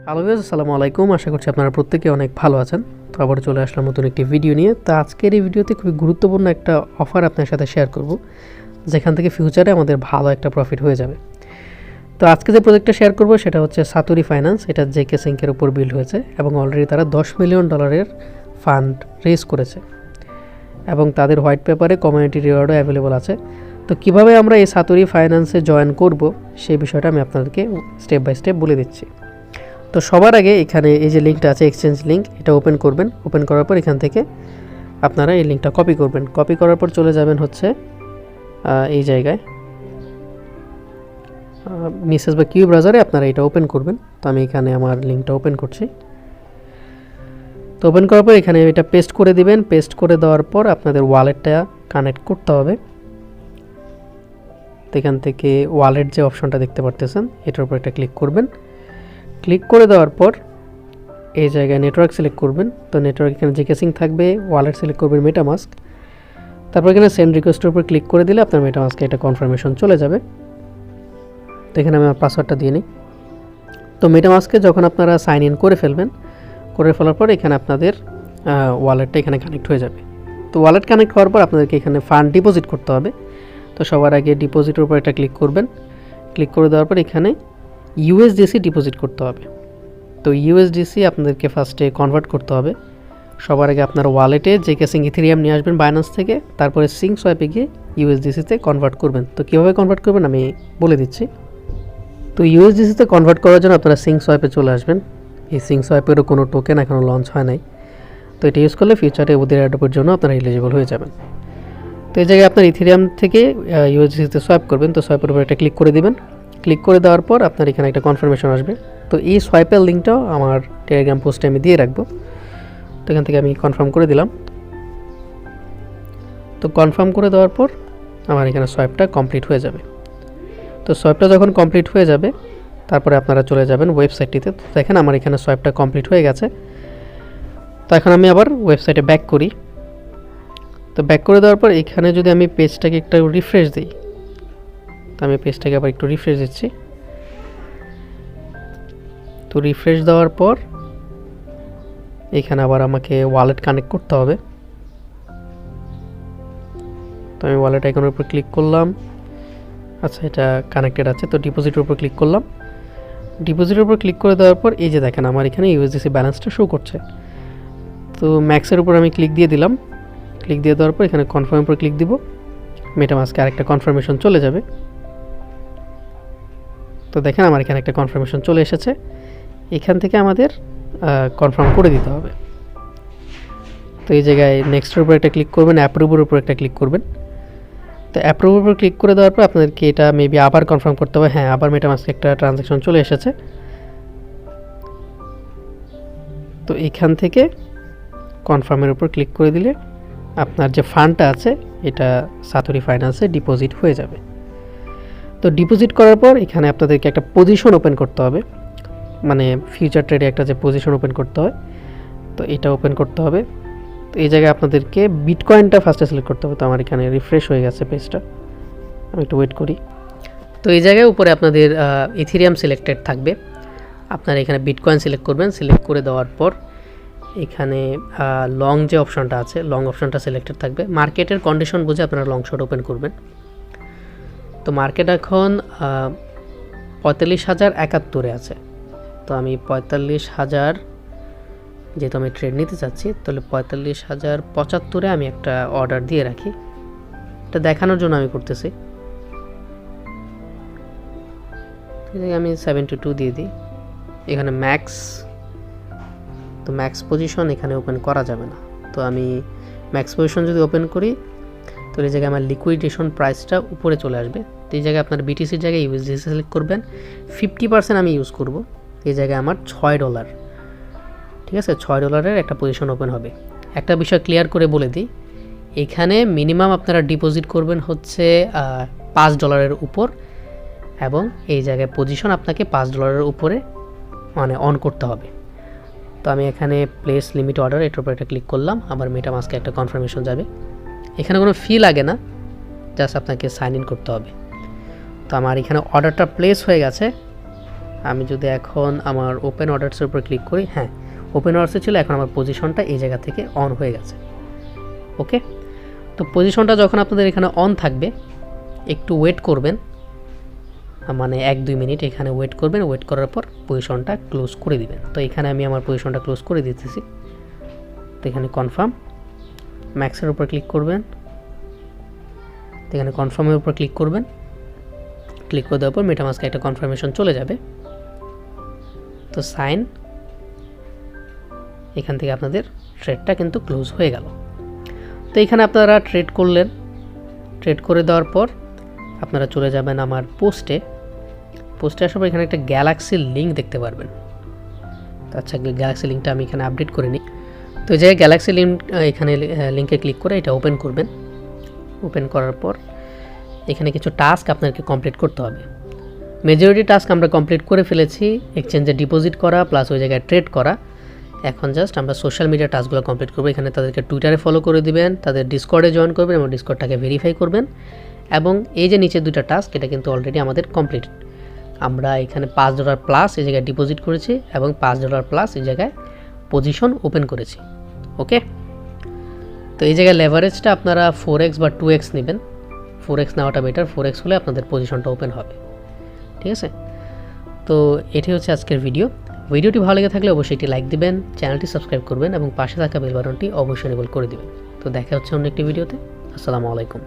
Hello guys, আসসালামু আলাইকুম। আশা করছি আপনারা প্রত্যেকে অনেক ভালো আছেন। তো আবার চলে আসলাম নতুন একটি ভিডিও নিয়ে। তো আজকের এই ভিডিওতে খুবই গুরুত্বপূর্ণ একটা অফার আপনার সাথে শেয়ার করব, যেখান থেকে ফিউচারে আমাদের ভালো একটা প্রফিট হয়ে যাবে। তো আজকে যে প্রজেক্টটা শেয়ার করব সেটা হচ্ছে সাতোরি ফাইন্যান্স। এটা Zksync এর উপর বিল্ড হয়েছে এবং অলরেডি তারা $10 মিলিয়ন ফান্ড রেজ করেছে এবং তাদের হোয়াইট পেপারে কমিউনিটি রিওয়ার্ডও অ্যাভেলেবল আছে। তো কিভাবে আমরা এই সাতোরি ফাইন্যান্সে জয়েন করব সেই বিষয়টা আমি আপনাদেরকে স্টেপ বাই স্টেপ বলে দিচ্ছি। তো সবার আগে এখানে এই যে লিঙ্কটা আছে, এক্সচেঞ্জ লিঙ্ক, এটা ওপেন করবেন। ওপেন করার পর এখান থেকে আপনারা এই লিঙ্কটা কপি করবেন। কপি করার পর চলে যাবেন হচ্ছে এই জায়গায় মেসেজ বা কিউ ব্রাউজারে আপনারা এটা ওপেন করবেন। তো আমি এখানে আমার লিঙ্কটা ওপেন করছি। তো ওপেন করার পর এখানে এটা পেস্ট করে দিবেন। পেস্ট করে দেওয়ার পর আপনাদের ওয়ালেটটা কানেক্ট করতে হবে। তো এখান থেকে ওয়ালেট যে অপশনটা দেখতে পারতেছেন এটার উপর একটা ক্লিক করবেন। ক্লিক করে দেওয়ার পর এই জায়গায় নেটওয়ার্ক সিলেক্ট করবেন। তো নেটওয়ার্ক এখানে Zksync থাকবে, ওয়ালেট সিলেক্ট করবেন মেটামাস্ক। তারপর এখানে সেন্ড রিকোয়েস্টের উপর ক্লিক করে দিলে আপনার মেটামাস্কে এটা কনফার্মেশন চলে যাবে। তো এখানে আমি আমার পাসওয়ার্ডটা দিয়ে নিই। তো মেটামাস্কে যখন আপনারা সাইন ইন করে ফেলবেন, করে ফেলার পর এখানে আপনাদের ওয়ালেটটা এখানে কানেক্ট হয়ে যাবে। তো ওয়ালেট কানেক্ট হওয়ার পর আপনাদেরকে এখানে ফান্ড ডিপোজিট করতে হবে। তো সবার আগে ডিপোজিটের উপর একটা ক্লিক করবেন। ক্লিক করে দেওয়ার পর এখানে ইউএসডিসি ডিপোজিট করতে হবে। তো ইউএসডিসি আপনাদেরকে ফার্স্টে কনভার্ট করতে হবে। সবার আগে আপনার ওয়ালেটে Zksync ইথেরিয়াম নিয়ে আসবেন বাইন্যান্স থেকে, তারপরে সিঙ্ক সোয়াইপে গিয়ে ইউএসডিসিতে কনভার্ট করবেন। তো কীভাবে কনভার্ট করবেন আমি বলে দিচ্ছি। তো ইউএসডিসিতে কনভার্ট করার জন্য আপনারা সিঙ্ক সোয়াইপে চলে আসবেন। এই সিঙ্ক সোয়াইপেরও কোনো টোকেন এখনও লঞ্চ হয় নাই। তো এটা ইউজ করলে ফিউচারে ওদের অ্যাড্রপের জন্য আপনারা এলিজিবল হয়ে যাবেন। তো এই জায়গায় আপনার ইথেরিয়াম থেকে ইউএসডিসিতে সোয়াইপ করবেন। তো সোয়াইপের উপর একটা ক্লিক করে দিবেন। ক্লিক করে দেওয়ার পর আপনার এখানে একটা কনফার্মেশন আসবে। তো এই সোয়াইপের লিঙ্কটাও আমার টেলিগ্রাম পোস্টে আমি দিয়ে রাখবো। তো এখান থেকে আমি কনফার্ম করে দিলাম। তো কনফার্ম করে দেওয়ার পর আমার এখানে সোয়াইপটা কমপ্লিট হয়ে যাবে। তো সোয়াইপটা যখন কমপ্লিট হয়ে যাবে তারপরে আপনারা চলে যাবেন ওয়েবসাইটটিতে। তো দেখেন আমার এখানে সোয়াইপটা কমপ্লিট হয়ে গেছে। তো এখন আমি আবার ওয়েবসাইটে ব্যাক করি। তো ব্যাক করে দেওয়ার পর এখানে যদি আমি পেজটাকে একটু রিফ্রেশ দিই, তো আমি পেজটাকে আবার একটু রিফ্রেশ দিচ্ছি। তো রিফ্রেশ দেওয়ার পর এখানে আবার আমাকে ওয়ালেট কানেক্ট করতে হবে। তো আমি ওয়ালেট আইকনের উপর ক্লিক করলাম। আচ্ছা, এটা কানেক্টেড আছে। তো ডিপোজিটের উপর ক্লিক করলাম। ডিপোজিটের উপর ক্লিক করে দেওয়ার পর এই যে দেখেন আমার এখানে ইউএসডিসি ব্যালেন্সটা শো করছে। তো ম্যাক্সের উপর আমি ক্লিক দিয়ে দিলাম। ক্লিক দিয়ে দেওয়ার পর এখানে কনফার্মের উপর ক্লিক দিব। মেটামাস্কে আরেকটা কনফার্মেশন চলে যাবে। তো দেখেন আমার এখানে একটা কনফার্মেশন চলে এসেছে। এখান থেকে আমাদের কনফার্ম করে দিতে হবে। তো এই জায়গায় নেক্সটের উপর একটা ক্লিক করবেন, অ্যাপ্রুভের উপর একটা ক্লিক করবেন। তো অ্যাপ্রুভের উপর ক্লিক করে দেওয়ার পর আপনাদেরকে এটা মেবি আবার কনফার্ম করতে হবে। হ্যাঁ, আবার মেটামাস্কে একটা ট্রানজ্যাকশন চলে এসেছে। তো এখান থেকে কনফার্মের উপর ক্লিক করে দিলে আপনার যে ফান্ডটা আছে এটা সাতোরি ফাইন্যান্সে ডিপোজিট হয়ে যাবে। তো ডিপোজিট করার পর এখানে আপনাদেরকে একটা পজিশন ওপেন করতে হবে, মানে ফিউচার ট্রেডে একটা যে পজিশন ওপেন করতে হয়, তো এটা ওপেন করতে হবে। তো এই জায়গায় আপনাদেরকে বিটকয়েনটা ফার্স্টে সিলেক্ট করতে হবে। তো আমার এখানে রিফ্রেশ হয়ে গেছে পেজটা, আমি একটু ওয়েট করি। তো এই জায়গায় উপরে আপনাদের ইথেরিয়াম সিলেক্টেড থাকবে। আপনারা এখানে বিটকয়েন সিলেক্ট করবেন। সিলেক্ট করে দেওয়ার পর এখানে লং যে অপশনটা আছে, লং অপশনটা সিলেক্টেড থাকবে। মার্কেটের কন্ডিশন বুঝে আপনারা লং শর্ট ওপেন করবেন। তো মার্কেট এখন 45,071 আছে। তো আমি 45,000, যেহেতু আমি ট্রেড নিতে চাচ্ছি, তাহলে 45,075 আমি একটা অর্ডার দিয়ে রাখি। এটা দেখানোর জন্য আমি করতেছি। আমি 72 দিয়ে দিই। এখানে ম্যাক্স, তো ম্যাক্স পজিশন এখানে ওপেন করা যাবে না। তো আমি ম্যাক্স পজিশন যদি ওপেন করি তো এই জায়গায় আমার লিকুইডেশন প্রাইসটা উপরে চলে আসবে। তো এই জায়গায় আপনার বিটিসির জায়গায় ইউএসডিসি সিলেক্ট করবেন। 50% আমি ইউজ করব। এই জায়গায় আমার $6, ঠিক আছে, $6 একটা পজিশন ওপেন হবে। একটা বিষয় ক্লিয়ার করে বলে দিই, এখানে মিনিমাম আপনারা ডিপোজিট করবেন হচ্ছে $5 উপর, এবং এই জায়গায় পজিশন আপনাকে $5 উপরে মানে অন করতে হবে। তো আমি এখানে প্লেস লিমিট অর্ডার এটার উপর একটা ক্লিক করলাম। আবার মেটামাস্কে একটা কনফার্মেশন যাবে। এখানে কোনো ফি লাগে না, জাস্ট আপনাকে সাইন ইন করতে হবে। তো আমার এখানে অর্ডারটা প্লেস হয়ে গেছে। আমি যদি এখন আমার ওপেন অর্ডারসের উপর ক্লিক করি, হ্যাঁ ওপেন অর্ডারসে ছিল, এখন আমার পজিশনটা এই জায়গা থেকে অন হয়ে গেছে। ওকে, তো পজিশনটা যখন আপনাদের এখানে অন থাকবে একটু ওয়েট করবেন, মানে 1-2 মিনিট এখানে ওয়েট করবেন। ওয়েট করার পর পজিশনটা ক্লোজ করে দিবেন। তো এখানে আমি আমার পজিশনটা ক্লোজ করে দিতেছি। তো এখানে কনফার্ম ম্যাক্সের উপর ক্লিক করবেন। তো এখানে কনফার্মের উপর ক্লিক করবেন। ক্লিক করে দেওয়ার পর মেটামাস্কে একটা কনফার্মেশন চলে যাবে। তো সাইন, এখান থেকে আপনাদের ট্রেডটা কিন্তু ক্লোজ হয়ে গেল। তো এখানে আপনারা ট্রেড করলেন। ট্রেড করে দেওয়ার পর আপনারা চলে যাবেন আমার পোস্টে আসার পর এখানে একটা গ্যালাক্সি লিঙ্ক দেখতে পারবেন। আচ্ছা, গ্যালাক্সি লিঙ্কটা আমি এখানে আপডেট করে নিই। তো এই জায়গায় গ্যালাক্সি লিঙ্ক, এখানে লিঙ্কে ক্লিক করে এটা ওপেন করবেন। ওপেন করার পর এখানে কিছু টাস্ক আপনাকে কমপ্লিট করতে হবে। মেজরিটি টাস্ক আমরা কমপ্লিট করে ফেলেছি, এক্সচেঞ্জে ডিপোজিট করা প্লাস ওই জায়গায় ট্রেড করা। এখন জাস্ট আমরা সোশ্যাল মিডিয়া টাস্কগুলো কমপ্লিট করবো। এখানে তাদেরকে টুইটারে ফলো করে দিবেন, তাদের ডিসকর্ডে জয়েন করবেন এবং ডিসকর্ডটাকে ভেরিফাই করবেন। এবং এই যে নিচে 2টা টাস্ক, এটা কিন্তু অলরেডি আমাদের কমপ্লিট। আমরা এখানে $5 প্লাস এই জায়গায় ডিপোজিট করেছি এবং $5 প্লাস এই জায়গায় পজিশন ওপেন করেছি। ওকে, তো এই জায়গায় লেভারেজটা আপনারা 4x বা 2x নেবেন। 4x নেওয়াটা বেটার, 4x হলে আপনাদের পজিশনটা ওপেন হবে। ঠিক আছে, তো এটি হচ্ছে আজকের ভিডিওটি ভালো লেগে থাকলে অবশ্যই একটি লাইক দিবেন, চ্যানেলটি সাবস্ক্রাইব করবেন এবং পাশে থাকা বেল বাটনটি অবশ্যই এনেবল করে দিবেন। তো দেখা হচ্ছে অন্য একটি ভিডিওতে। আসসালামু আলাইকুম।